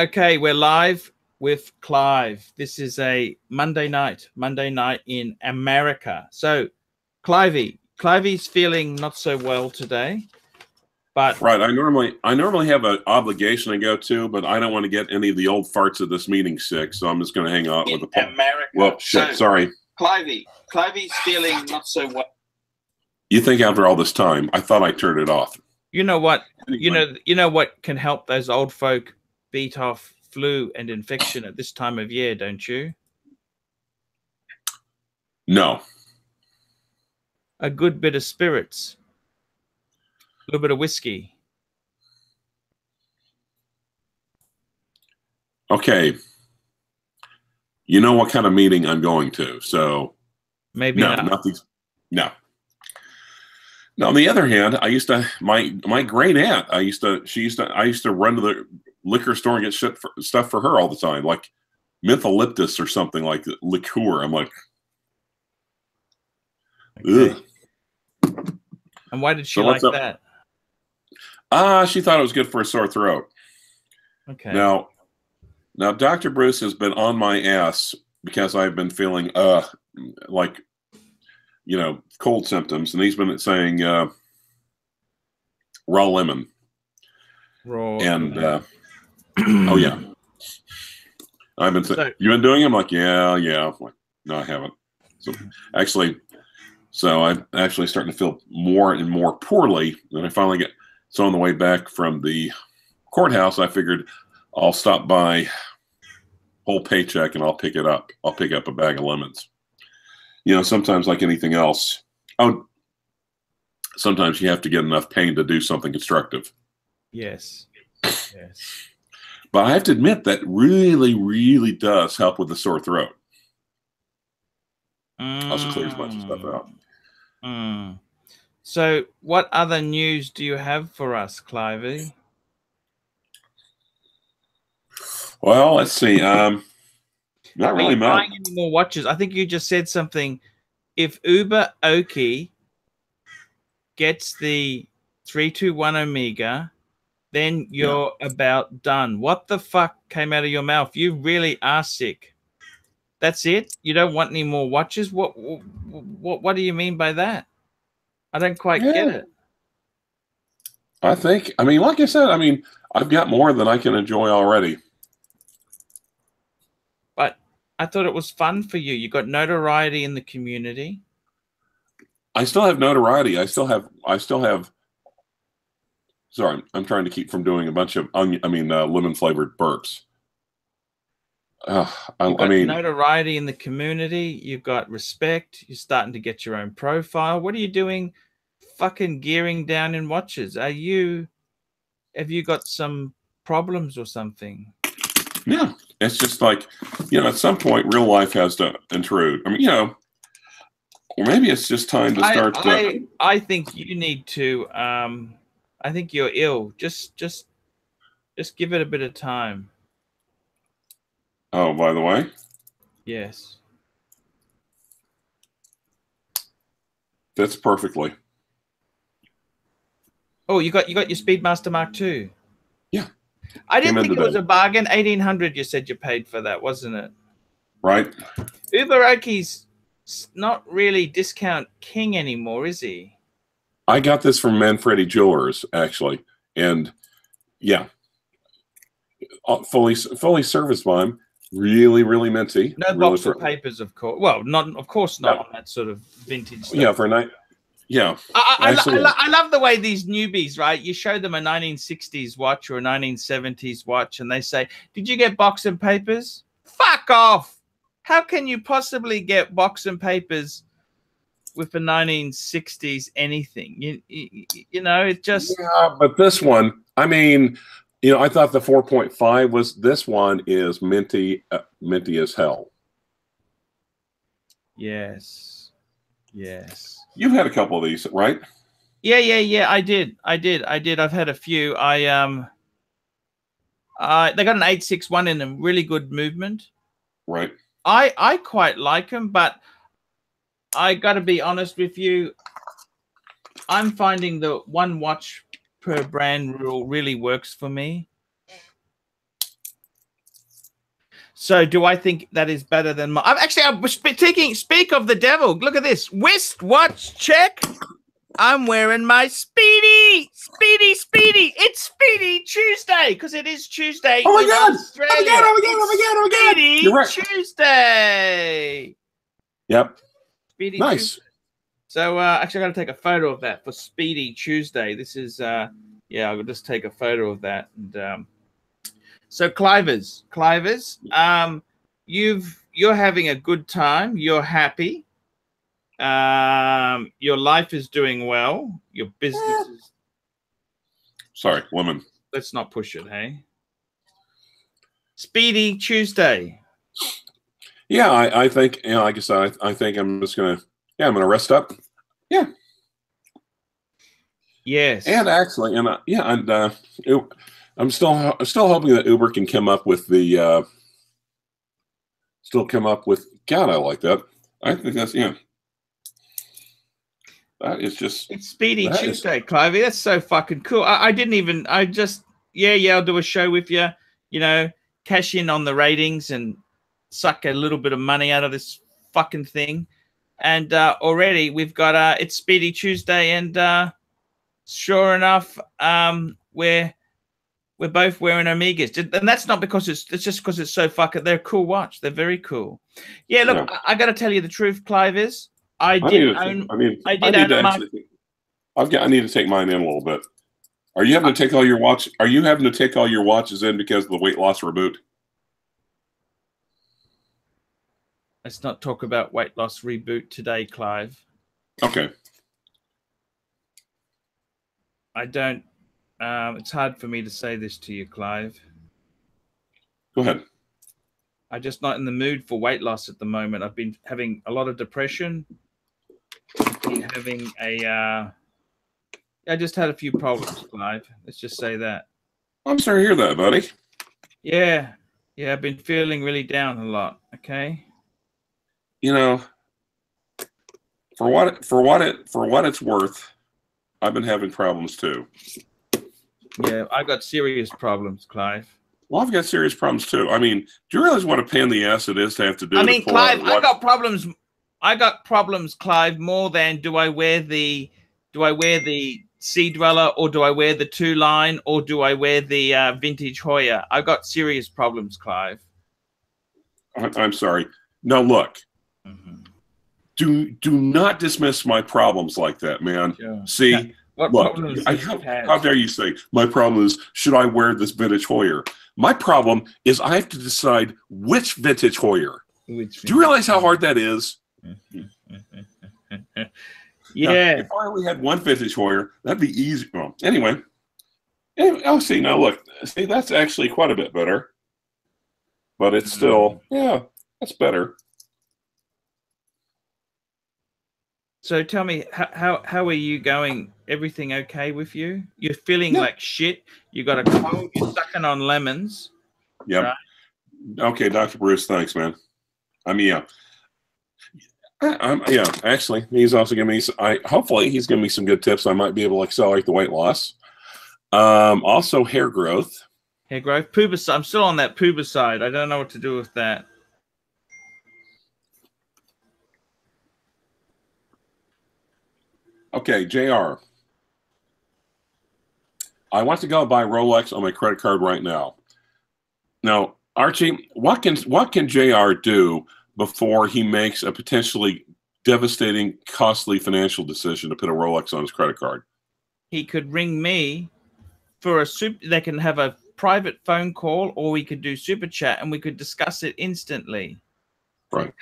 Okay, we're live with Clive. This is a Monday night in America. So, Clivey's feeling not so well today, but right. I normally have an obligation to go to, but I don't want to get any of the old farts of this meeting sick, so I'm just going to hang out with the America. Well, shit, So, sorry. Clivey's feeling not so well. You think after all this time, I thought I turned it off. You know what? Anyway. You know what can help those old folk beat off flu and infection at this time of year, don't you? No. A good bit of spirits, a little bit of whiskey. Okay. You know what kind of meeting I'm going to, so Maybe no, not. nothing. No. Now, on the other hand, I used to my great aunt. I used to run to the liquor store and get stuff for her all the time, like mentholyptus or something like liqueur. I'm like, Okay. ugh. And why did she like that? She thought it was good for a sore throat. Okay. Now, Dr. Bruce has been on my ass because I've been feeling like, you know, cold symptoms, and he's been saying raw lemon. Raw and lemon. Oh yeah, I've been saying, you been doing it? I'm like, yeah. I'm like, no, I haven't. So I'm actually starting to feel more and more poorly. And I finally get on the way back from the courthouse. I figured I'll stop by whole paycheck and I'll pick it up. I'll pick up a bag of lemons. You know, sometimes like anything else, sometimes you have to get enough pain to do something constructive. Yes. But I have to admit that really, really does help with the sore throat. Also clears a bunch of stuff out. So what other news do you have for us, Clivey? Well, let's see. Not really much. Buying any more watches? I think you just said something. If Uber Oki gets the 321 Omega, then you're about done. What the fuck came out of your mouth? You really are sick. That's it? You don't want any more watches? What do you mean by that? I don't quite get it. I mean, like I said, I've got more than I can enjoy already. But I thought it was fun for you. You got notoriety in the community. I still have notoriety. I still have. Sorry, I'm trying to keep from doing a bunch of lemon flavored burps. I mean, notoriety in the community. You've got respect. You're starting to get your own profile. What are you doing? Fucking gearing down in watches. Have you got some problems or something? Yeah, it's just like, you know, at some point, real life has to intrude. I mean, you know, or maybe it's just time to start. I think you need to. I think you're ill. Just give it a bit of time. Oh, by the way. Yes. Fits perfectly. Oh, you got your Speedmaster Mark II. Yeah. I didn't think it was a bargain. 1,800. You said you paid for that, wasn't it? Right. Uber Oki's not really discount king anymore, is he? I got this from Manfredi Jewelers, actually, and yeah, fully serviced by him. Really, really minty. No really box of papers, of course. Well, of course not on that sort of vintage stuff. Yeah, for a night. Yeah. I love the way these newbies, right? You show them a 1960s watch or a 1970s watch, and they say, "Did you get box and papers?" Fuck off! How can you possibly get box and papers with a 1960s anything? You know, it just. Yeah, but this one, I mean, you know, I thought the 4.5 was. This one is minty as hell. Yes. You've had a couple of these, right? Yeah. I did. I've had a few. They got an 861 in them, really good movement. Right. I quite like them, but I got to be honest with you. I'm finding the one watch per brand rule really works for me. So do I think that is better than my... I'm speak of the devil. Look at this. Wristwatch check. I'm wearing my Speedy. It's Speedy Tuesday because it is Tuesday. Oh my God. Australia. Oh my God. Speedy You're right. Tuesday. Yep. Speedy Nice. Tuesday. So actually I got to take a photo of that for Speedy Tuesday. This is yeah, I'll just take a photo of that. And so Clivers, you're having a good time. You're happy. Your life is doing well. Your business is... Sorry, woman. Let's not push it, hey? Speedy Tuesday. Yeah, I think, you know, like I said, I think I'm just gonna, yeah, I'm gonna rest up. Yeah. Yes. And actually, and yeah, and I'm still hoping that Uber can come up with the, God, I like that. I think that's, yeah. That is just... It's Speedy Tuesday, Clivey. That's so fucking cool. I just, I'll do a show with you, you know, cash in on the ratings and suck a little bit of money out of this fucking thing. And already we've got, it's Speedy Tuesday, and sure enough, we're both wearing Omegas. And that's not because it's just because it's so fucking, they're a cool watch. They're very cool. Yeah, look, yeah. I got to tell you the truth, Clive, is I need to take mine in a little bit. Are you having to take all your watch? Are you having to take all your watches in because of the weight loss reboot? Let's not talk about weight loss reboot today, Clive. Okay. I don't. It's hard for me to say this to you, Clive. Go ahead. I'm just not in the mood for weight loss at the moment. I've been having a lot of depression. I've been having a... I just had a few problems, Clive. Let's just say that. I'm sorry to hear that, buddy. Yeah. Yeah, I've been feeling really down a lot, okay? You know, for what it's worth, I've been having problems too. Yeah, I got serious problems, Clive. Well, I've got serious problems too. I mean, do you realize what a pain in the ass it is to have to do? I mean, Clive, I got problems, Clive, more than do I wear the Sea Dweller, or do I wear the 2-line, or do I wear the vintage Hoya? I got serious problems, Clive. I'm sorry. Now look, do not dismiss my problems like that, man. Sure. See. Yeah. Look, how dare you say my problem is, should I wear this vintage Hoyer? My problem is I have to decide which vintage Hoyer. Do you realize how hard that is? Yeah. Now, if I only had one vintage Hoyer, that'd be easy. Well, anyway. Oh, see, now look. See, that's actually quite a bit better. But it's still, yeah, that's better. So tell me, how are you going? Everything okay with you? You're feeling like shit. You got a cold. You're sucking on lemons. Yeah. Right? Okay, Dr. Bruce. Thanks, man. I mean, yeah. Actually, he's also giving me. Hopefully, he's giving me some good tips. I might be able to accelerate the weight loss. Also, hair growth. Hair growth. Puba. I'm still on that Puba side. I don't know what to do with that. Okay, JR. I want to go buy Rolex on my credit card right now. Now, Archie, what can JR do before he makes a potentially devastating, costly financial decision to put a Rolex on his credit card? He could ring me for they can have a private phone call, or we could do super chat and we could discuss it instantly. Right.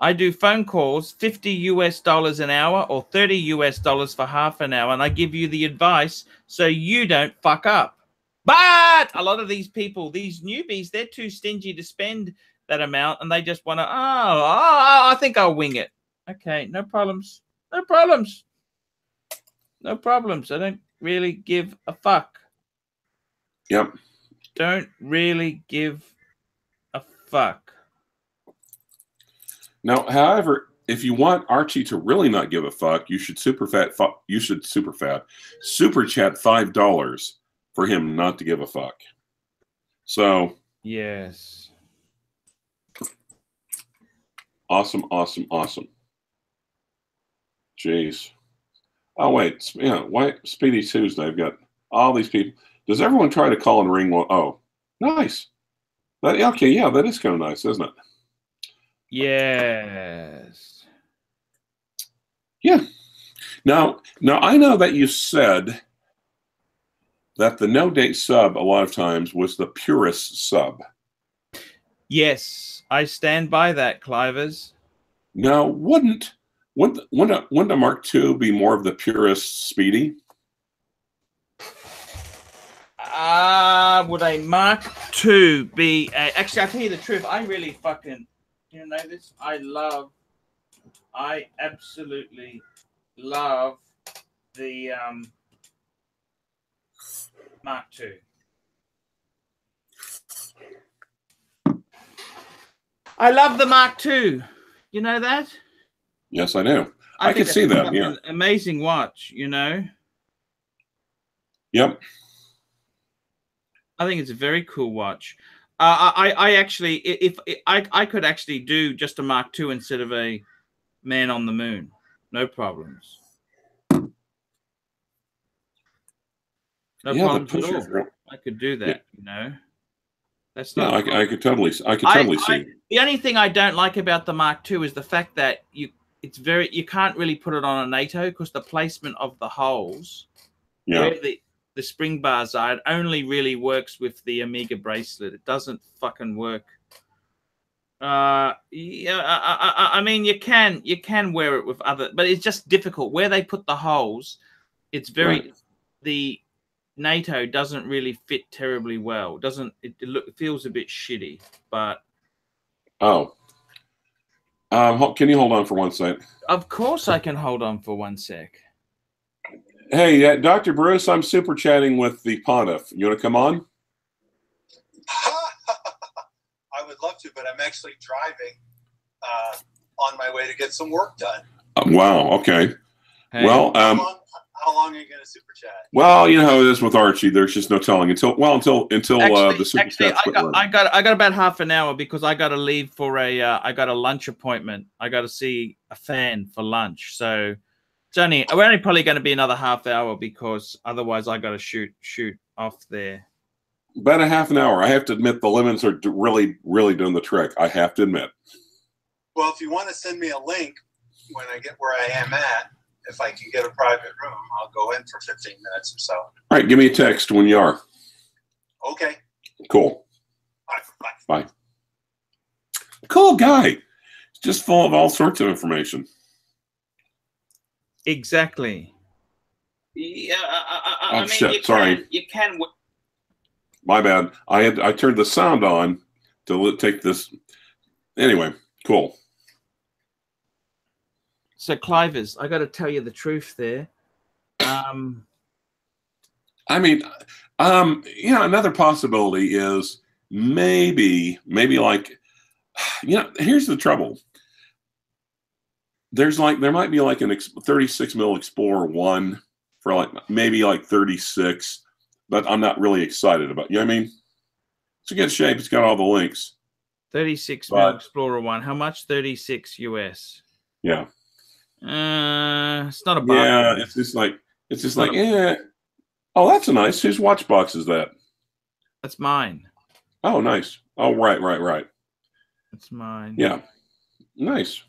I do phone calls, $50 an hour or $30 for half an hour, and I give you the advice so you don't fuck up. But a lot of these people, these newbies, they're too stingy to spend that amount, and they just want to, I think I'll wing it. Okay, no problems. No problems. No problems. I don't really give a fuck. Yep. Don't really give a fuck. Now, however, if you want Archie to really not give a fuck, you should super chat $5 for him not to give a fuck. So yes, Awesome, awesome, awesome. Jeez. Oh, wait. Yeah, why Speedy Tuesday? I've got all these people. Does everyone try to call and ring one? Oh, nice. Okay, yeah, that is kind of nice, isn't it? Yes. Yeah. Now I know that you said that the no-date sub a lot of times was the purest sub. Yes, I stand by that, CLYVE's. Now, wouldn't a Mark II be more of the purest Speedy? Would a Mark II be actually, I'll tell you the truth, I really fucking, you know this, I absolutely love the Mark II. I love the Mark II. You know that? Yes, I do. I can see that. Yeah, amazing watch. You know. Yep. I think it's a very cool watch. I actually, if I could actually do just a Mark II instead of a Man on the Moon, no problems. No problems at all. I could do that. Yeah. You know. That's not. I could totally see. The only thing I don't like about the Mark II is the fact that you can't really put it on a NATO because the placement of the holes, where the spring bars are, it only really works with the Omega bracelet. It doesn't fucking work. I mean, you can wear it with other, but it's just difficult where they put the holes. It's very the NATO doesn't really fit terribly well. It feels a bit shitty, but can you hold on for 1 sec? Of course I can hold on for 1 sec. Hey, Dr. Bruce, I'm super chatting with the Pontiff. You want to come on? I would love to, but I'm actually driving on my way to get some work done. Wow. Okay. Hey. Well, how long are you going to super chat? Well, you know how it is with Archie. There's just no telling until the super chat. I got about half an hour because I got to leave for I got a lunch appointment. I got to see a fan for lunch, so we're only probably going to be another half hour because otherwise I got to shoot off there. About a half an hour. I have to admit the lemons are really doing the trick. I have to admit. Well, if you want to send me a link when I get where I am at. If I can get a private room, I'll go in for 15 minutes or so. All right, give me a text when you are. Okay. Cool. Bye. Cool guy. He's just full of all sorts of information. Exactly. Yeah. I mean, shit. Sorry. You can. My bad. I turned the sound on to take this. Anyway, cool. So CLYVE's, I got to tell you the truth there. I mean, another possibility is maybe like, here's the trouble. There might be like an 36 mil Explorer 1 for maybe 36, but I'm not really excited about. You know what I mean? It's a good shape. It's got all the links. 36 mil Explorer 1. How much? 36 US. Yeah. It's not a box. Yeah, it's just like yeah. Oh, that's a nice. Whose watch box is that? That's mine. Oh, nice. Oh, right. That's mine. Yeah, nice.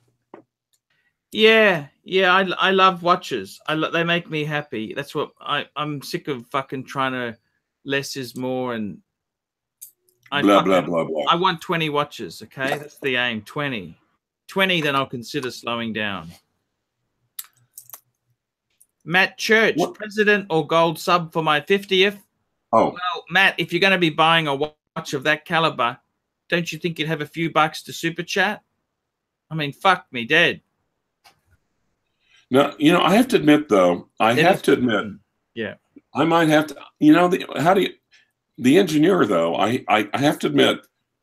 Yeah. I love watches. They make me happy. That's what I'm sick of fucking trying to less is more and blah blah blah. I want 20 watches. Okay, that's the aim. 20, then I'll consider slowing down. Matt Church, president or gold sub for my 50th. Oh. Well, Matt, if you're going to be buying a watch of that caliber, don't you think you'd have a few bucks to super chat? I mean, fuck me dead. No, I have to admit, though, yeah, I might have to, the engineer, though, I have to admit,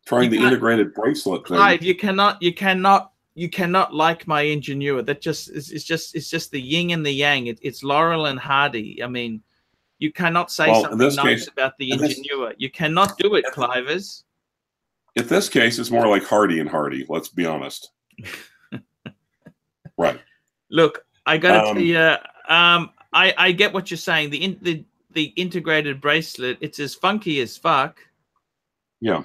trying the integrated bracelet thing. Clive, you cannot like my Ingenua. That it's just the yin and the yang. It's Laurel and Hardy. I mean, you cannot say something nice about the Ingenua. You cannot do it, CLYVE's. In this case, it's more like Hardy and Hardy. Let's be honest. Right. Look, I got to tell you, I get what you're saying. The integrated bracelet, it's as funky as fuck. Yeah.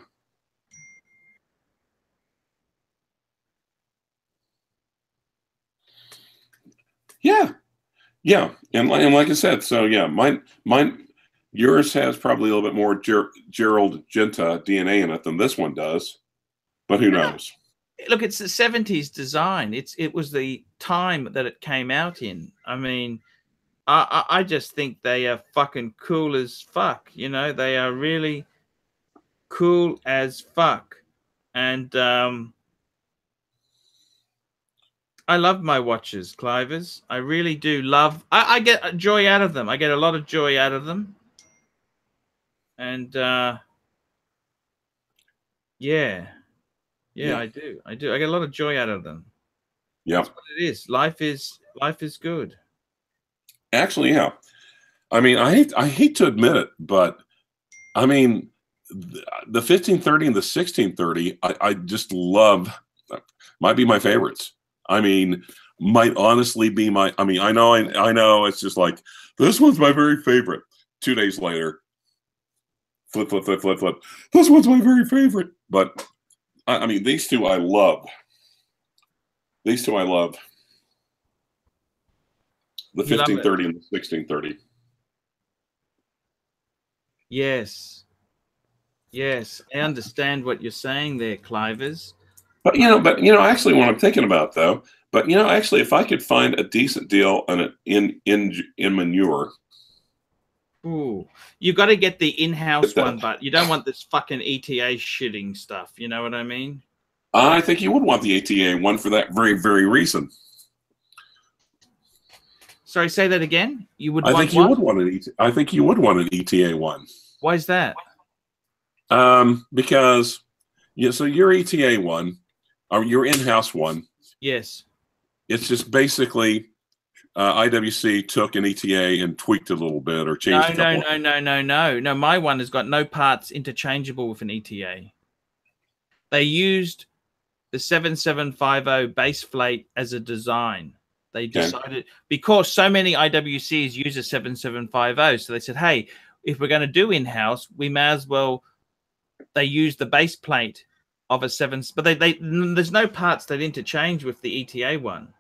Yeah. Yeah. And like I said, so yeah, yours has probably a little bit more Gerald Genta DNA in it than this one does, but who knows? Look, it's the 70s design. It was the time that it came out in. I mean, I just think they are fucking cool as fuck. You know, they are really cool as fuck. And I love my watches, Clivers. I really do love. I get joy out of them. I get a lot of joy out of them. And yeah, I do. I get a lot of joy out of them. Yeah, that's what it is. Life is good. Actually, yeah. I mean, I hate to admit it, but I mean, the 1530 and the 1630, I just love. Might be my favorites. I mean, might honestly be my. I mean, I know. It's just like this one's my very favorite. 2 days later, flip. This one's my very favorite. But I mean, these two I love. These two I love. The 1530 and the 1630. Yes. Yes, I understand what you're saying there, Clivers. But actually, what I'm thinking about though, actually, if I could find a decent deal on it in manure. Ooh, you got to get the in-house one, but you don't want this fucking ETA shitting stuff. You know what I mean? I think you would want the ETA one for that very, very reason. Sorry, say that again. You would. I think you would want an ETA one. Why is that? Because so your ETA one, or your in-house one. Yes. It's just basically IWC took an ETA and tweaked it a little bit or changed. No. My one has got no parts interchangeable with an ETA. They used the 7750 base plate as a design. They decided because so many IWCs use a 7750, so they said, "Hey, if we're going to do in-house, we may as well." They use the base plate of a 7, but they there's no parts that interchange with the ETA one.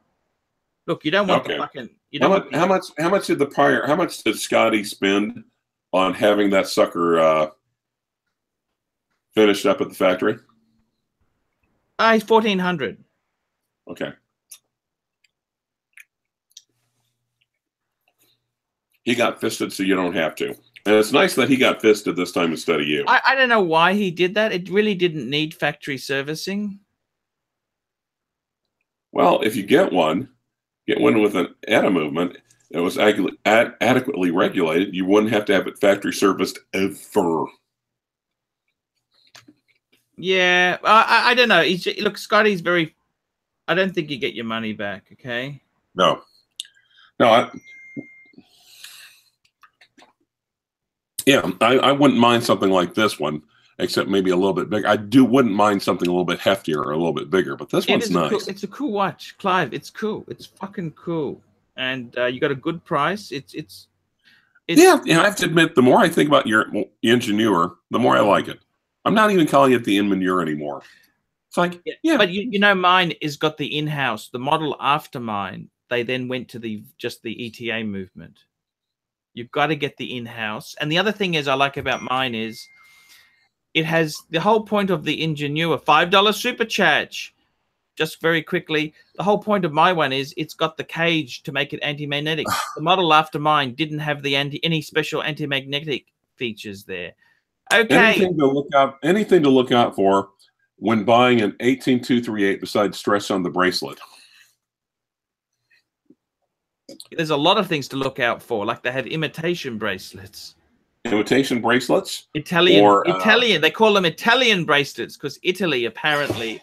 Look, you don't want the fucking. How much did Scotty spend on having that sucker finished up at the factory? It's $1,400. Okay. He got fisted, so you don't have to. And it's nice that he got fisted this time instead of you. I don't know why he did that. It really didn't need factory servicing. Well, if you get one with an ATA movement that was adequately regulated, you wouldn't have to have it factory serviced ever. Yeah, I don't know. Look, Scotty's very. I don't think you get your money back. Okay. No. I wouldn't mind something like this one, except maybe a little bit bigger. Wouldn't mind something a little bit heftier or a little bit bigger, but this one's nice. It's a cool watch, Clive. It's cool. It's fucking cool, and you got a good price. It's yeah. I have to admit, the more I think about your Ingenieur, the more I like it. I'm not even calling it the Inmanure anymore. It's like but mine is got the in-house. The model after mine, they then went to just the ETA movement. You've got to get the in-house. And the other thing is I like about mine is it has the whole point of the Ingenieur, $5 supercharge. Just very quickly, the whole point of my one is it's got the cage to make it anti-magnetic. The model after mine didn't have the any special anti-magnetic features there. Okay. Anything to look out for when buying an 18238 besides stress on the bracelet? There's a lot of things to look out for, like they have imitation bracelets. Imitation bracelets? Italian. They call them Italian bracelets because Italy apparently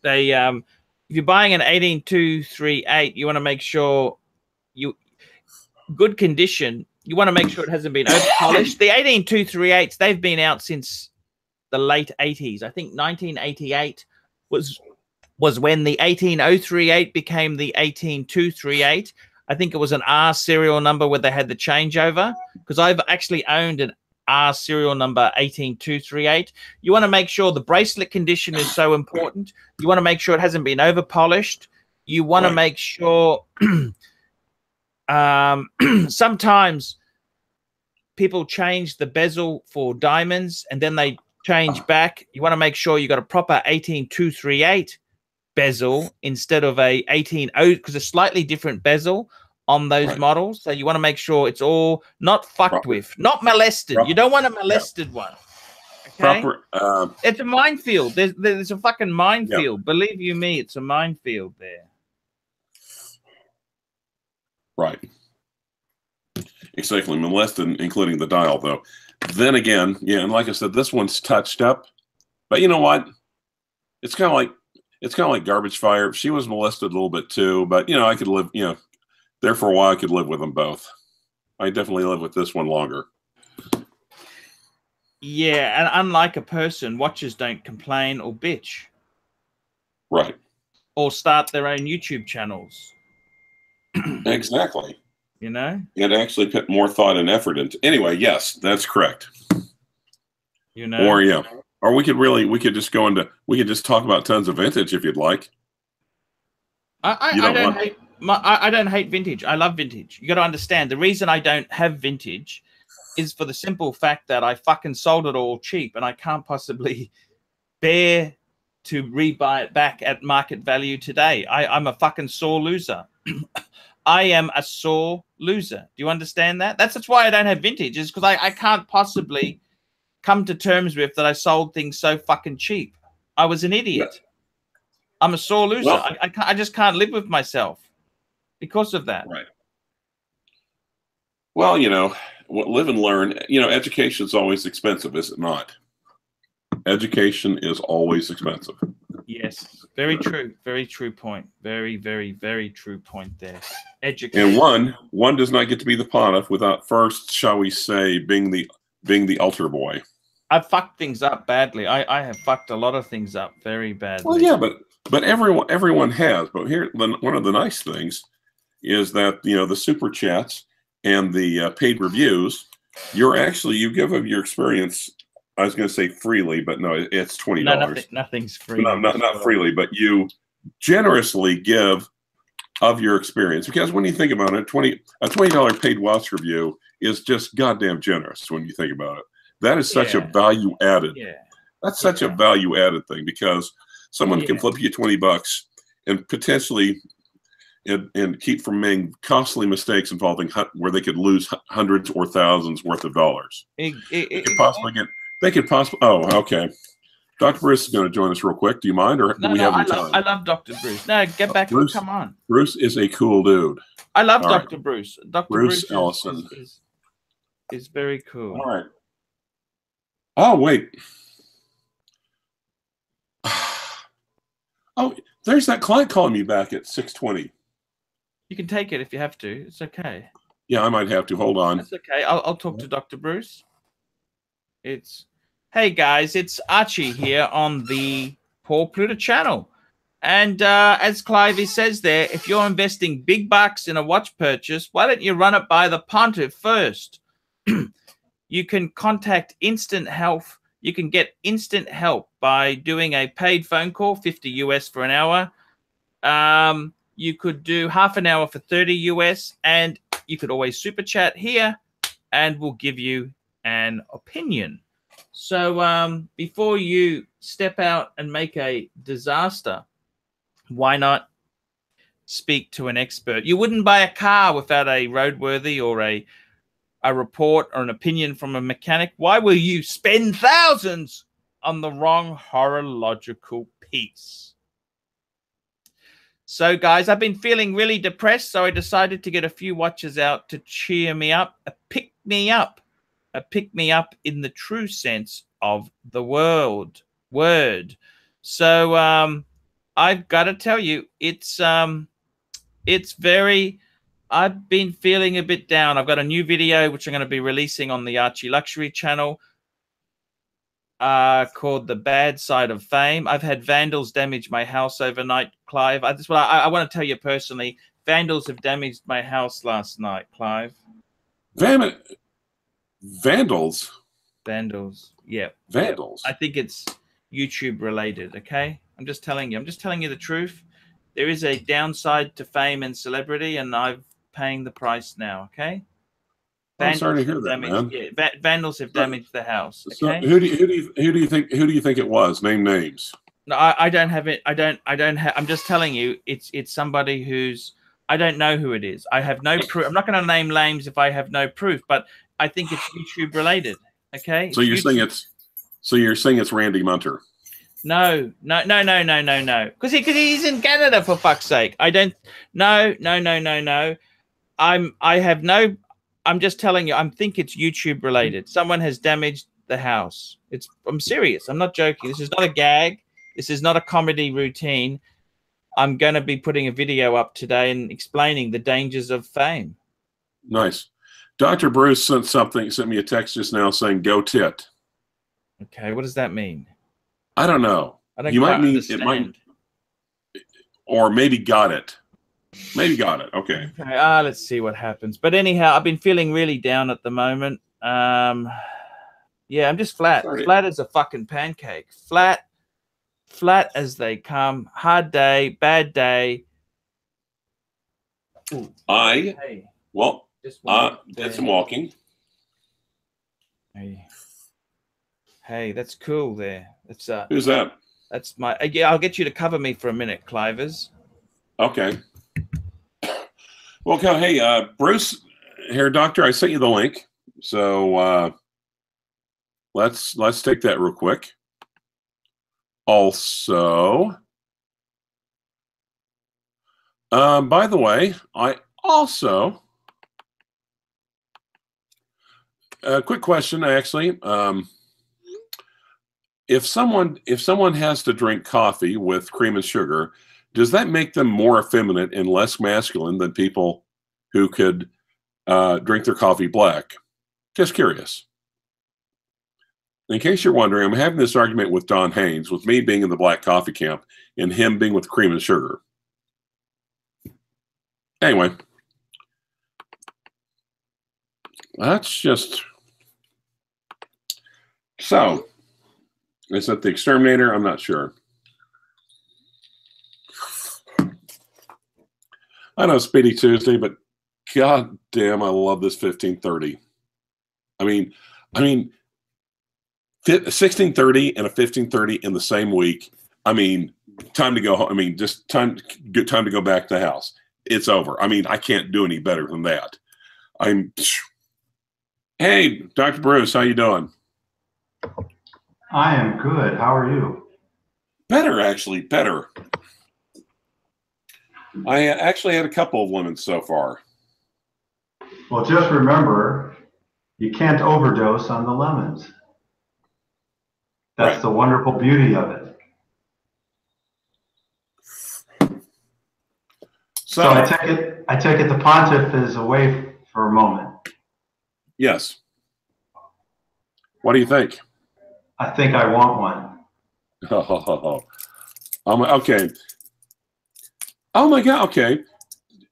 they if you're buying an 18238, you want to make sure good condition. You want to make sure it hasn't been over polished. The 18238s, they've been out since the late 80s. I think 1988 was was when the 18038 became the 18238. I think it was an R serial number where they had the changeover, because I've actually owned an R serial number 18238. You want to make sure the bracelet condition is so important. You want to make sure it hasn't been over polished. You want to make sure sometimes people change the bezel for diamonds and then they change back. You want to make sure you got a proper 18238 bezel instead of a 180, because it's slightly different bezel on those models. So you want to make sure it's all not fucked with, not molested. You don't want a molested one. Okay? It's a minefield. There's a fucking minefield. Believe you me, it's a minefield there. Right. Exactly. Molested, including the dial, though. Then again, yeah, and like I said, this one's touched up. But you know what? It's kind of like garbage fire. She was molested a little bit too, but you know, I could live, you know, there for a while. I could live with them both. I definitely live with this one longer. Yeah, and unlike a person, watchers don't complain or bitch. Right. Or start their own YouTube channels. Exactly. You know? And actually put more thought and effort into. Anyway, yes, that's correct. You know? Or yeah. Or we could just go into, we could just talk about tons of vintage if you'd like. I don't hate vintage. I love vintage. You got to understand, the reason I don't have vintage is for the simple fact that I fucking sold it all cheap and I can't possibly bear to rebuy it back at market value today. I'm a fucking sore loser. I am a sore loser. Do you understand that? That's why I don't have vintage, is because I can't possibly come to terms with that I sold things so fucking cheap. I was an idiot. Yeah. I'm a sore loser. Well, I just can't live with myself because of that. Right. Well, you know, live and learn. You know, education is always expensive, is it not? Education is always expensive. Yes, very true. Very true point. Very, very, very true point there. Education. And one does not get to be the pontiff without first, shall we say, being the altar boy. I've fucked things up badly. I have fucked a lot of things up very badly. Well, yeah, but everyone has. But here, one of the nice things is that, you know, the super chats and the paid reviews, you give of your experience. I was going to say freely, but no, it's $20. No, nothing's free. No, not freely, but you generously give of your experience, because when you think about it, a $20 paid watch review is just goddamn generous when you think about it. That is such a value added. Yeah. That's such a value added thing, because someone can flip you $20 and potentially and keep from making costly mistakes involving where they could lose hundreds or thousands worth of dollars. They could possibly. Oh, okay. Dr. Bruce is going to join us real quick. Do you mind, or do we have any time? I love Dr. Bruce. No, get back. Bruce, come on. Bruce is a cool dude. I love Dr. Bruce. Dr. Bruce Ellison is very cool. All right. Oh, wait. Oh, there's that client calling me back at 6:20. You can take it if you have to. It's okay. Yeah, I might have to. Hold on. That's okay. I'll talk to Dr. Bruce. Hey guys, it's Archie here on the Paul Pluta channel. And as CLYVE says there, if you're investing big bucks in a watch purchase, why don't you run it by the pontiff first? You can contact instant help. You can get instant help by doing a paid phone call, $50 US for an hour. You could do half an hour for $30 US, and you could always super chat here and we'll give you an opinion. So before you step out and make a disaster, why not speak to an expert? You wouldn't buy a car without a roadworthy or a report or an opinion from a mechanic. Why will you spend thousands on the wrong horological piece? So, guys, I've been feeling really depressed, so I decided to get a few watches out to cheer me up, pick me up in the true sense of the word. So, I've got to tell you, it's very. I've been feeling a bit down. I've got a new video which I'm going to be releasing on the Archie Luxury channel. called The Bad Side of Fame. I've had vandals damage my house overnight, Clive. I want to tell you personally, vandals have damaged my house last night, Clive. Vandals? Vandals, yeah. Vandals? Yeah. I think it's YouTube related, okay? I'm just telling you. I'm just telling you the truth. There is a downside to fame and celebrity, and I'm paying the price now, okay? I'm sorry to hear that, man. Yeah, vandals have damaged the house. Okay. So who do you think it was? Name names. No, I don't have it. I don't have. I'm just telling you, it's somebody who's. I don't know who it is. I have no proof. I'm not going to name names if I have no proof, but I think it's YouTube related. Okay. So you're saying it's. So you're saying it's Randy Munter. No. Because he's in Canada, for fuck's sake. I don't. No. I'm just telling you. I think it's YouTube related. Someone has damaged the house. I'm serious. I'm not joking. This is not a gag. This is not a comedy routine. I'm going to be putting a video up today and explaining the dangers of fame. Nice. Dr. Bruce sent me a text just now saying "Go tit." Okay, what does that mean? I don't know. You might mean it might, or maybe got it. Maybe got it. Okay. Let's see what happens. But anyhow, I've been feeling really down at the moment. Yeah, I'm just flat. Sorry. Flat as a fucking pancake. Flat as they come. Hard day, bad day. Ooh. Did some walking. Hey, that's cool there. That's who's that? That's my. Yeah, I'll get you to cover me for a minute, CLYVE's. Okay. Well, hey, Bruce, hair doctor, I sent you the link. So let's take that real quick. Also, by the way, I also a quick question actually. If someone has to drink coffee with cream and sugar, does that make them more effeminate and less masculine than people who could drink their coffee black? Just curious. In case you're wondering, I'm having this argument with Don Haynes, with me being in the black coffee camp and him being with cream and sugar. Anyway, that's just... So, is that the exterminator? I'm not sure. I know Speedy Tuesday, but god damn, I love this 1530. I mean, 1630 and a 1530 in the same week. I mean, time to go home. I mean, just time to go back to the house. It's over. I mean, I can't do any better than that. Hey, Dr. Bruce, how you doing? I am good. How are you? Better, actually, better. I actually had a couple of lemons so far. Well, just remember, you can't overdose on the lemons. That's right. The wonderful beauty of it. So I take it the pontiff is away for a moment. Yes. What do you think? I think I want one. Okay. Oh my God. Okay.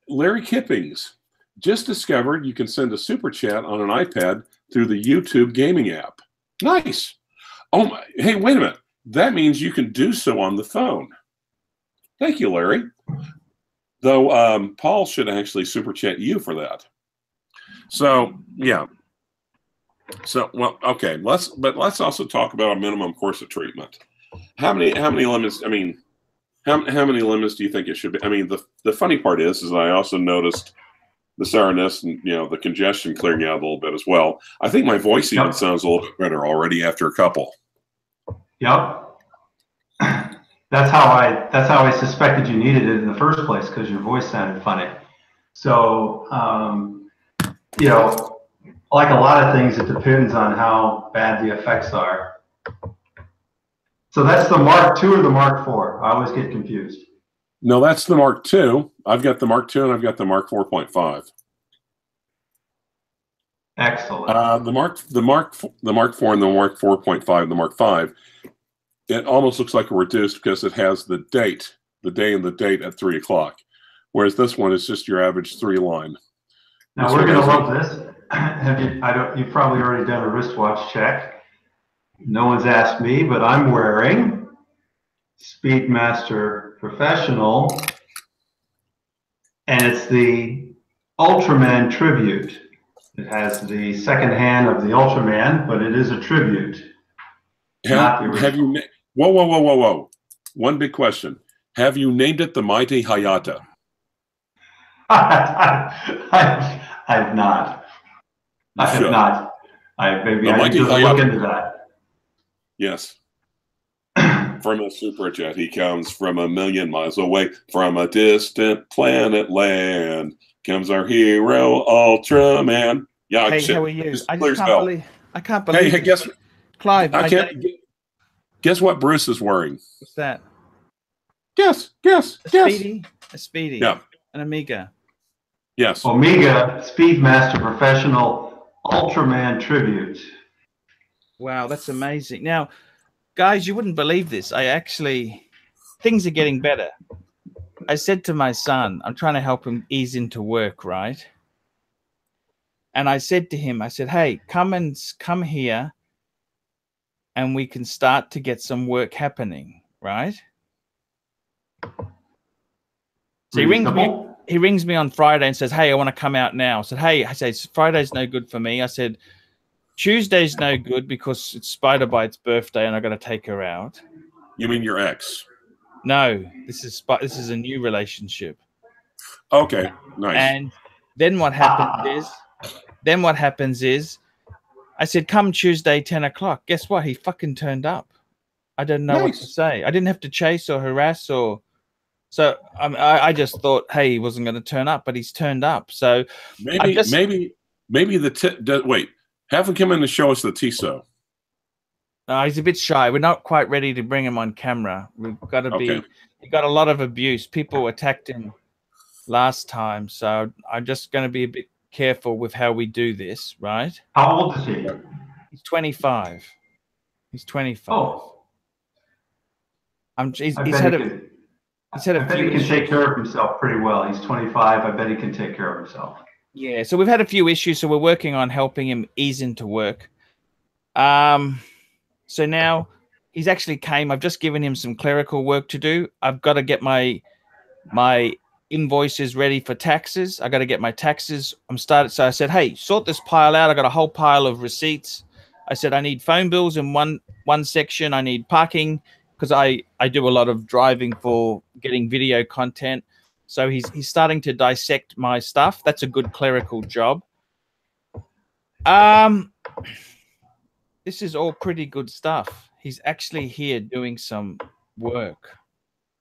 Larry Kippings just discovered you can send a super chat on an iPad through the YouTube gaming app. Nice. Oh my. Hey, wait a minute. That means you can do so on the phone. Thank you, Larry. Though Paul should actually super chat you for that. So yeah. So well, okay. Let's also talk about a minimum course of treatment. How many lemons? I mean, how many lemons do you think it should be? I mean, the funny part is I also noticed the sourness and the congestion clearing out a little bit as well. I think my voice even sounds a little bit better already after a couple. Yep. That's how I suspected you needed it in the first place, because your voice sounded funny. So like a lot of things, it depends on how bad the effects are. So that's the Mark II or the Mark IV? I always get confused. No, that's the Mark II. I've got the Mark II and I've got the Mark 4.5. Excellent. The Mark IV and the Mark 4.5 and the Mark V, it almost looks like a reduced because it has the date, the day and the date at 3 o'clock, whereas this one is just your average 3-line. Now we're going to love this. Have you? You've probably already done a wristwatch check. No one's asked me, but I'm wearing Speedmaster Professional, and it's the Ultraman Tribute. It has the second hand of the Ultraman, but it is a tribute. Have you? Whoa! One big question: have you named it the Mighty Hayata? I've not. I have not. Maybe I need to look into that. Yes. From a superjet, he comes from a million miles away, from a distant planet land. Comes our hero, Ultraman. Yeah, hey, shit. How are you? Just I can't believe. Hey, guess. Clive. Guess what Bruce is wearing? What's that? Guess. A Speedy. Yeah. An Amiga. Yes. Omega Speedmaster Professional Ultraman Tribute. Wow, that's amazing. Now, guys, you wouldn't believe this. Things are getting better. I said to my son, I'm trying to help him ease into work, right? And I said to him, I said, hey, come here and we can start to get some work happening, right? So he rings me on Friday and says, hey, I want to come out now. I said, hey, Friday's no good for me. I said, Tuesday's no good because it's Spider-Bite's birthday and I got to take her out. You mean your ex? No, this is a new relationship. Okay, nice. And then what happens is, I said, come Tuesday, 10 o'clock. Guess what? He fucking turned up. I don't know what to say. I didn't have to chase or harass or... So I just thought, hey, he wasn't going to turn up, but he's turned up. So maybe wait, have him come in to show us the TISO. He's a bit shy. We're not quite ready to bring him on camera. We've got to be. He got a lot of abuse. People attacked him last time, so I'm just going to be a bit careful with how we do this, right? How old is he? He's 25. He's 25. Oh. He's I had bet he can take care of himself pretty well. He's 25. I bet he can take care of himself. Yeah, so we've had a few issues, so we're working on helping him ease into work. So now he's actually came. I've just given him some clerical work to do. I've got to get my invoices ready for taxes. I got to get my taxes. So I said, hey, sort this pile out. I got a whole pile of receipts. I said, I need phone bills in one section. I need parking because I do a lot of driving for getting video content. So he's starting to dissect my stuff. That's a good clerical job. This is all pretty good stuff. He's actually here doing some work.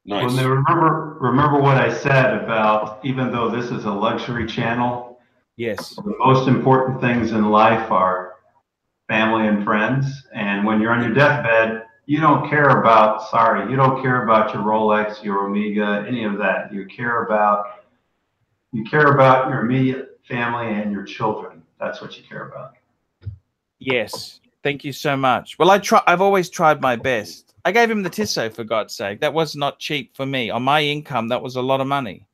Nice. Well, remember what I said about, even though this is a luxury channel, yes, the most important things in life are family and friends. And when you're on your deathbed, you don't care about your Rolex, your Omega, any of that. You care about your immediate family and your children. That's what you care about. Yes. Thank you so much. Well, I've always tried my best. I gave him the Tissot, for God's sake. That was not cheap for me. On my income, that was a lot of money.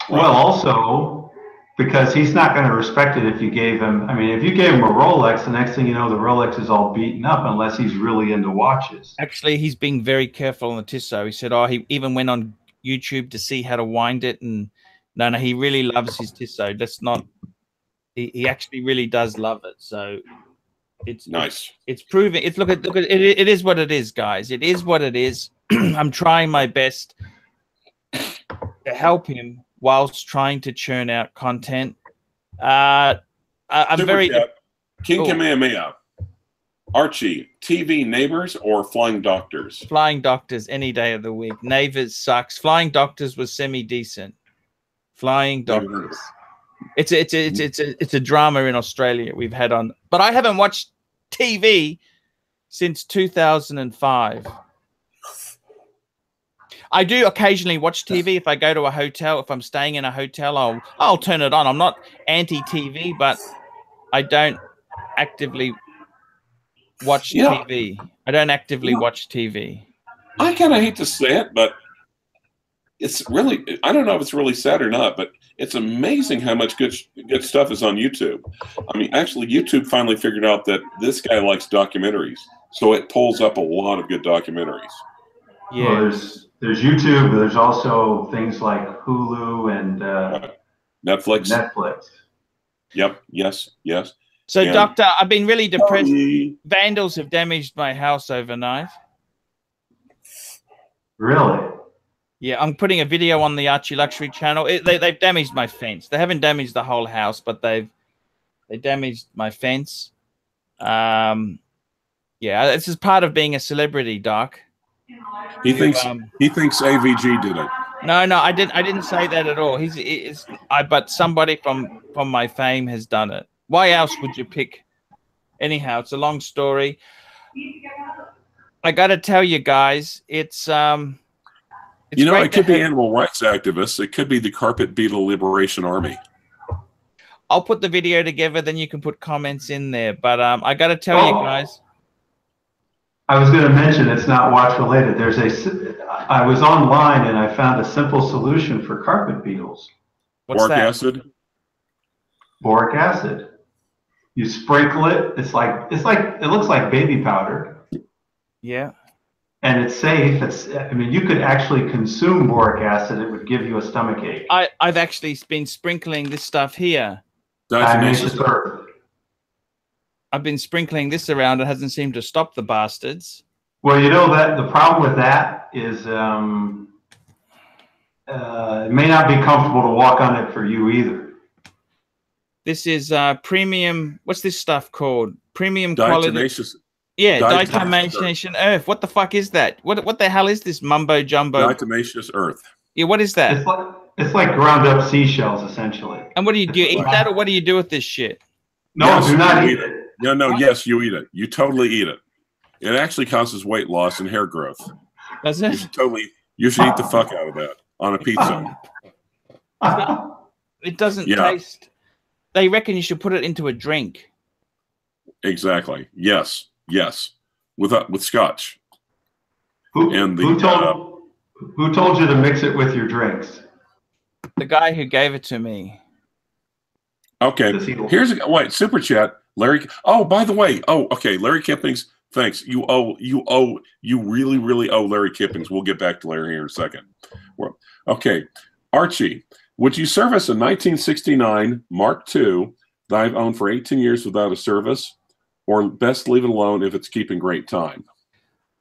Well, also, because he's not going to respect it if you gave him, if you gave him a Rolex, the next thing you know, the Rolex is all beaten up unless he's really into watches. Actually, he's being very careful on the Tissot. He said, he even went on YouTube to see how to wind it. And no, he really loves his Tissot. That's not, he actually really does love it. So it's nice. It's proving. Look at it. It is what it is, guys. It is what it is. I'm trying my best to help him whilst trying to churn out content. I'm very King Kamehameha. Archie, TV neighbors or flying doctors? Flying doctors any day of the week. Neighbors sucks. Flying doctors was semi-decent. Flying doctors. It's a drama in Australia we've had on, but I haven't watched TV since 2005. I do occasionally watch TV if I go to a hotel. If I'm staying in a hotel, I'll turn it on. I'm not anti-TV, but I don't actively watch TV. I don't actively watch TV. I kind of hate to say it, but it's really, I don't know if it's really sad or not, but it's amazing how much good stuff is on YouTube. I mean, actually, YouTube finally figured out that this guy likes documentaries, so it pulls up a lot of good documentaries. Yeah, well, there's YouTube. There's also things like Hulu and Netflix. Yep. Yes. So, and Doctor, I've been really depressed. Vandals have damaged my house overnight. Really? Yeah, I'm putting a video on the Archie Luxury channel. They've damaged my fence. They haven't damaged the whole house, but they damaged my fence. Yeah, this is part of being a celebrity, Doc. He thinks AVG did it. No, I didn't say that at all. But somebody from my fame has done it. Why else would you pick? Anyhow, it's a long story. I got to tell you guys, it's you know, it could be animal rights activists. It could be the Carpet Beetle Liberation Army. I'll put the video together, then you can put comments in there. But I got to tell you guys. I was going to mention it's not watch related. I was online and I found a simple solution for carpet beetles. What's Boric that? acid. Boric acid. You sprinkle it. It looks like baby powder. Yeah. And it's safe. I mean, you could actually consume boric acid. It would give you a stomach ache. I've actually been sprinkling this stuff here. Diatomaceous earth. I've been sprinkling this around. It hasn't seemed to stop the bastards. Well, you know that the problem with that is it may not be comfortable to walk on it for you either. This is premium. What's this stuff called? Premium quality. Yeah, diatomaceous earth. What the fuck is that? What the hell is this mumbo jumbo? Diatomaceous earth. Yeah, what is that? It's like ground up seashells, essentially. And what do you eat that, or what do you do with this shit? No, yes, do not eat it. No, yes, you eat it. You totally eat it. It actually causes weight loss and hair growth. Does it? You should eat the fuck out of that on a pizza. It doesn't taste. They reckon you should put it into a drink. Exactly. Yes. With scotch. Who told you to mix it with your drinks? The guy who gave it to me. Okay. Wait, super chat. Larry. Oh, by the way. Oh, okay. Larry Kippings. Thanks. You really owe Larry Kippings. We'll get back to Larry here in a second. Okay. Archie, would you service a 1969 Mark II that I've owned for 18 years without a service, or best leave it alone if it's keeping great time?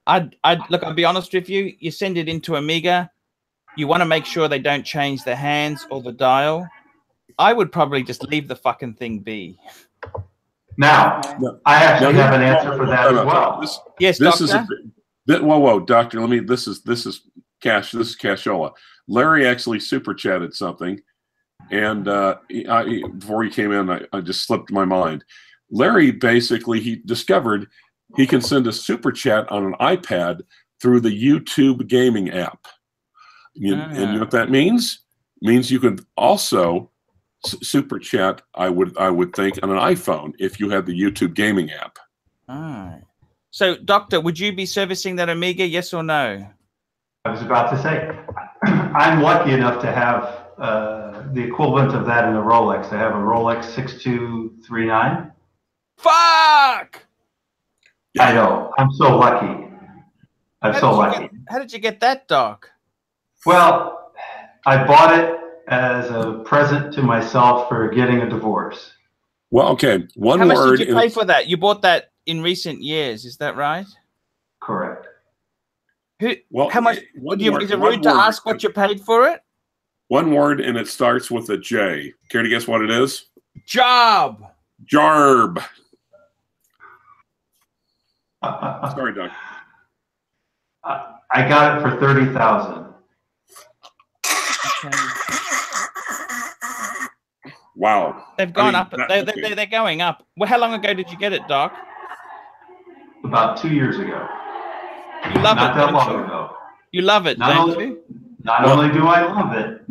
Look, I'll be honest with you. You send it into Amiga. You want to make sure they don't change the hands or the dial. I would probably just leave the fucking thing be. Now, I actually have an answer for that as well. Yes, Doctor? Whoa, Doctor. This is Cashola. Larry actually super chatted something, and before he came in, I just slipped my mind. Larry he discovered he can send a super chat on an iPad through the YouTube gaming app. And you know what that means? It means you can also super chat, I would think, on an iPhone if you have the YouTube gaming app. So, Doctor, would you be servicing that Amiga, yes or no? I was about to say, I'm lucky enough to have the equivalent of that in a Rolex. I have a Rolex 6239. Fuck! Yeah. I know. I'm so lucky. How did you get that, Doc? Well, I bought it as a present to myself for getting a divorce. Well, okay. How much did you pay for that? You bought that in recent years, is that right? Correct. How much? Is it rude to ask what you paid for it? One word, and it starts with a J. Care to guess what it is? Job. Jarb. Sorry, Doc. I got it for $30,000. Okay. Wow. They've gone up. They're going up. Well, how long ago did you get it, Doc? About 2 years ago. You love Not it, that don't long you? ago. You love it, don't you? Not only do I love it,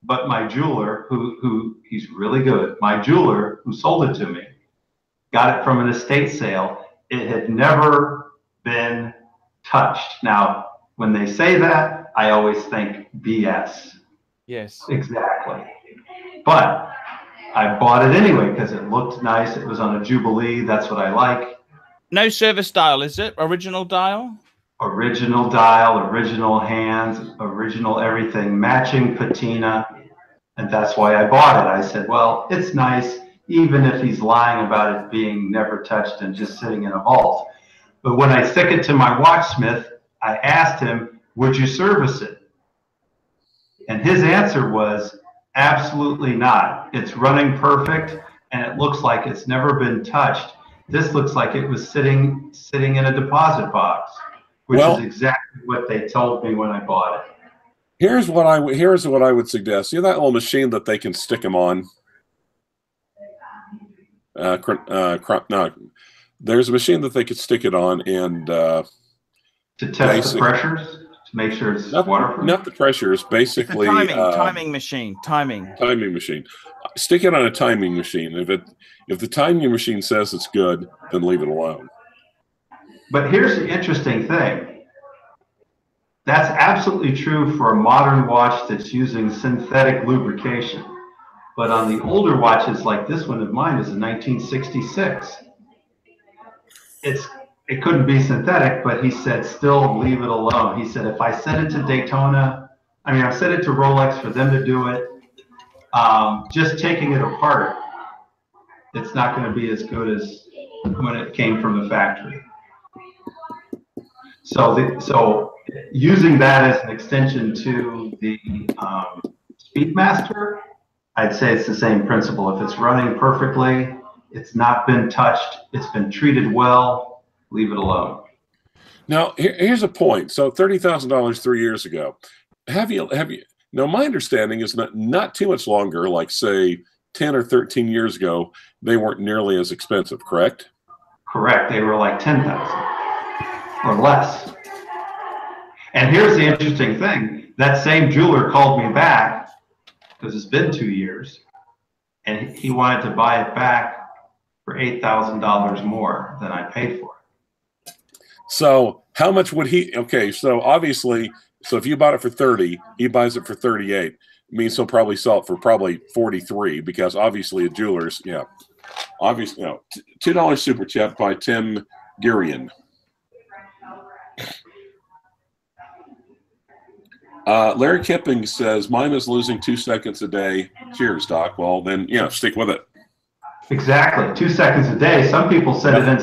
but my jeweler, who he's really good, my jeweler who sold it to me, got it from an estate sale. It had never been touched. Now, when they say that, I always think BS. Yes. Exactly. But I bought it anyway because it looked nice. It was on a Jubilee. That's what I like. No service dial, is it? Original dial? Original dial, original hands, original everything, matching patina. And that's why I bought it. I said, well, it's nice, even if he's lying about it being never touched and just sitting in a vault. But when I took it to my watchsmith, I asked him, would you service it? And his answer was, absolutely not. It's running perfect, and it looks like it's never been touched. This looks like it was sitting in a deposit box, which is exactly what they told me when I bought it. Here's what I would suggest. You know that little machine that they can stick them on? No, there's a machine that they could stick it on and to test the pressures, to make sure it's waterproof. Not the pressures, basically timing machine. Timing machine. Stick it on a timing machine. If the timing machine says it's good, then leave it alone. But here's the interesting thing. That's absolutely true for a modern watch that's using synthetic lubrication. But on the older watches, like this one of mine is a 1966. It couldn't be synthetic, but he said still leave it alone. He said if I send it to Daytona, I sent it to Rolex for them to do it. Just taking it apart, it's not going to be as good as when it came from the factory. So using that as an extension to the Speedmaster, I'd say it's the same principle. If it's running perfectly, it's not been touched, it's been treated well, leave it alone. Now, here's a point. So $30,000 3 years ago. Have you? Now, my understanding is not too much longer, like say 10 or 13 years ago, they weren't nearly as expensive, correct? Correct. They were like 10,000 or less. And here's the interesting thing. That same jeweler called me back because it's been 2 years, and he wanted to buy it back for $8,000 more than I paid for it. So how much would he? Okay, so obviously, so if you bought it for 30, he buys it for 38. It means he'll probably sell it for probably 43 because obviously a jeweler's, obviously, $2 super chat by Tim Gurian. Larry Kipping says, mine is losing 2 seconds a day. Cheers, Doc. Well, then, stick with it. Exactly. 2 seconds a day. Some people send it in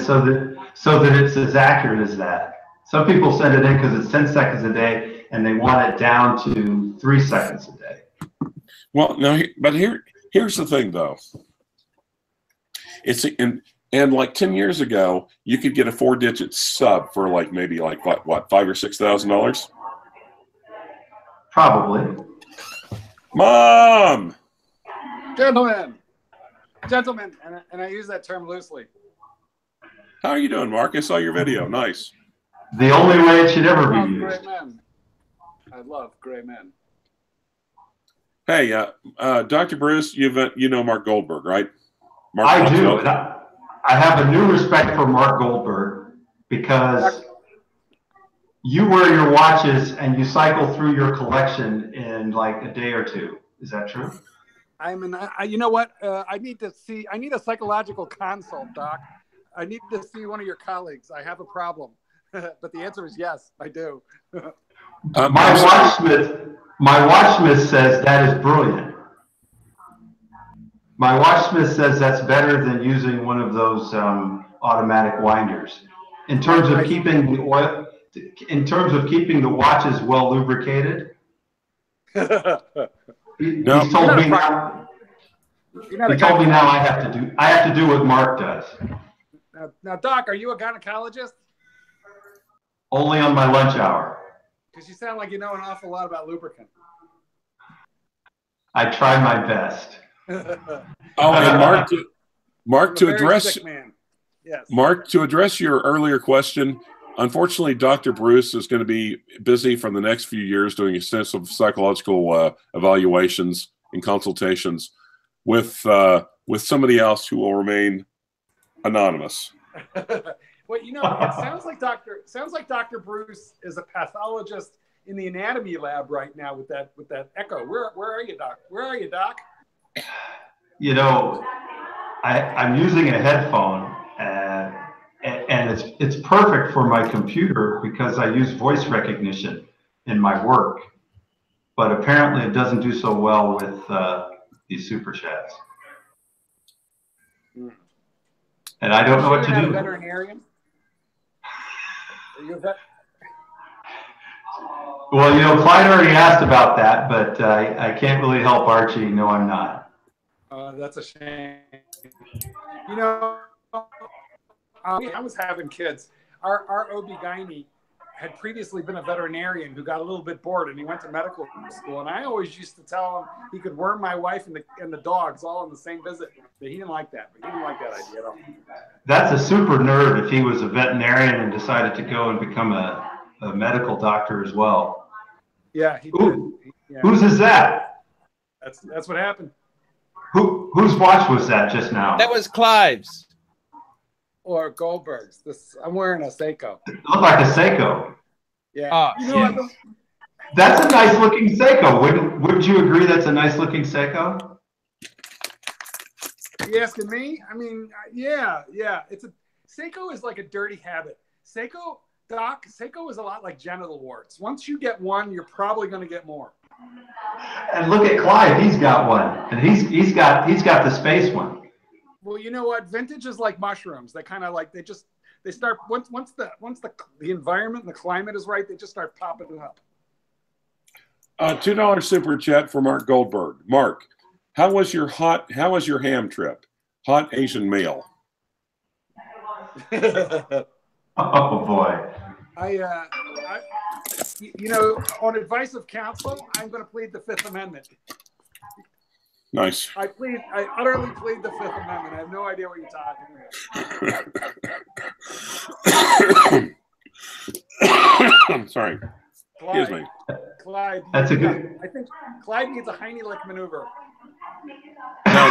so that it's as accurate as that. Some people send it in because it's 10 seconds a day, and they want it down to 3 seconds a day. Well, no, but here's the thing, though. It's and like 10 years ago, you could get a 4-digit sub for maybe what, $5,000 or $6,000. Probably. Mom! Gentlemen, and I use that term loosely. How are you doing, Mark? I saw your video. Nice. The only way it should ever be used. Great men. I love great men. Hey, Dr. Bruce, you know Mark Goldberg, right? I do. And I have a new respect for Mark Goldberg because you wear your watches and you cycle through your collection in like a day or two. Is that true? You know what? I need a psychological consult, Doc. I need to see one of your colleagues. I have a problem. But the answer is yes, I do. My watchsmith says that is brilliant. My watchsmith says that's better than using one of those automatic winders. In terms of keeping the oil, in terms of keeping the watches well lubricated. He told me now I have to do what Mark does. Now, Doc, are you a gynecologist? Only on my lunch hour. Because you sound like you know an awful lot about lubricant. I try my best. And Mark, to address man. Yes. Mark, to address your earlier question, Unfortunately, Dr. Bruce is going to be busy for the next few years doing extensive psychological evaluations and consultations with somebody else who will remain anonymous. Well, you know, it sounds like Dr. Bruce is a pathologist in the anatomy lab right now with that echo. Where are you, Doc? Where are you, Doc? You know, I'm using a headphone, and it's perfect for my computer because I use voice recognition in my work. But apparently, it doesn't do so well with these super chats. And I don't know what to do. A veterinarian? Are you a vet? Well, you know, Clyde already asked about that, but I can't really help Archie. No, I'm not. That's a shame. You know, I was having kids. Our OB-GYN had previously been a veterinarian who got a little bit bored, and he went to medical school. And I always used to tell him he could worm my wife and the dogs all in the same visit. But he didn't like that. But he didn't like that idea at all. That's a super nerd if he was a veterinarian and decided to go and become a medical doctor as well. Yeah, he Ooh, did. Yeah. Whose is that? That's what happened. Whose watch was that just now? That was Clive's. Or Goldberg's. I'm wearing a Seiko. It looked like a Seiko. Yeah. You know what? That's a nice looking Seiko. Wouldn't you agree that's a nice looking Seiko? Are you asking me? I mean, yeah. Seiko is like a dirty habit. Seiko is a lot like genital warts. Once you get one, you're probably going to get more. And look at Clive, he's got one, and he's got the space one. Well, you know what? Vintage is like mushrooms. They kind of like they start once the environment and the climate is right, they just start popping up. $2 super chat for Mark Goldberg. Mark, how was your ham trip? Hot Asian male. Oh boy. You know, on advice of counsel, I'm going to plead the Fifth Amendment. Nice. I utterly plead the Fifth Amendment. I have no idea what you're talking about. I'm sorry. Clyde, Excuse me. Clyde. That's a good. I think Clyde needs a Heimlich maneuver. No.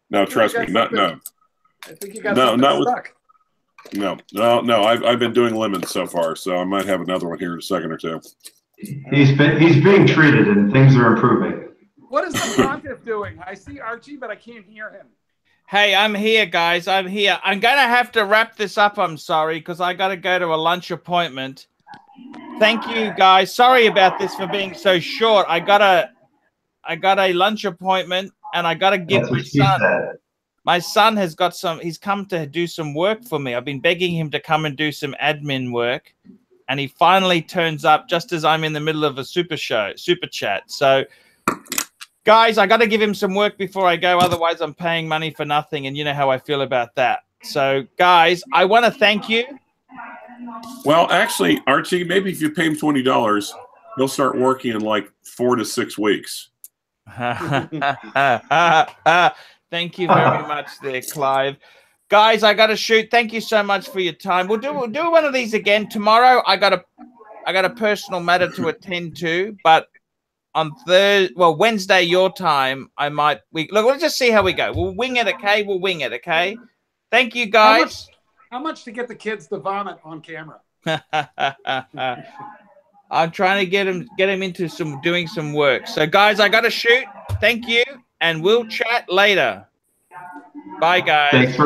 No, trust me. No. I think you got something stuck. No. I've been doing lemons so far, so I might have another one here in a second or two. He's being treated, and things are improving. What is the pontiff doing? I see Archie, but I can't hear him. Hey, I'm here, guys. I'm here. I'm going to have to wrap this up. I'm sorry, because I got to go to a lunch appointment. Thank you, guys. Sorry about this for being so short. I got a lunch appointment, and I got to give my son. My son has got he's come to do some work for me. I've been begging him to come and do some admin work. And he finally turns up just as I'm in the middle of a super chat. So, guys, I got to give him some work before I go. Otherwise, I'm paying money for nothing. And you know how I feel about that. So, guys, I want to thank you. Well, actually, Archie, maybe if you pay him $20, he'll start working in like 4 to 6 weeks. Thank you very much there, Clive. Guys, I got to shoot. Thank you so much for your time. We'll do one of these again tomorrow. I got a personal matter to attend to, but on Wednesday your time, we'll just see how we go. We'll wing it, okay? We'll wing it, okay? Thank you, guys. How much to get the kids to vomit on camera? I'm trying to get him into doing some work. So, guys, I got to shoot. Thank you, and we'll chat later. Bye, guys. Thanks.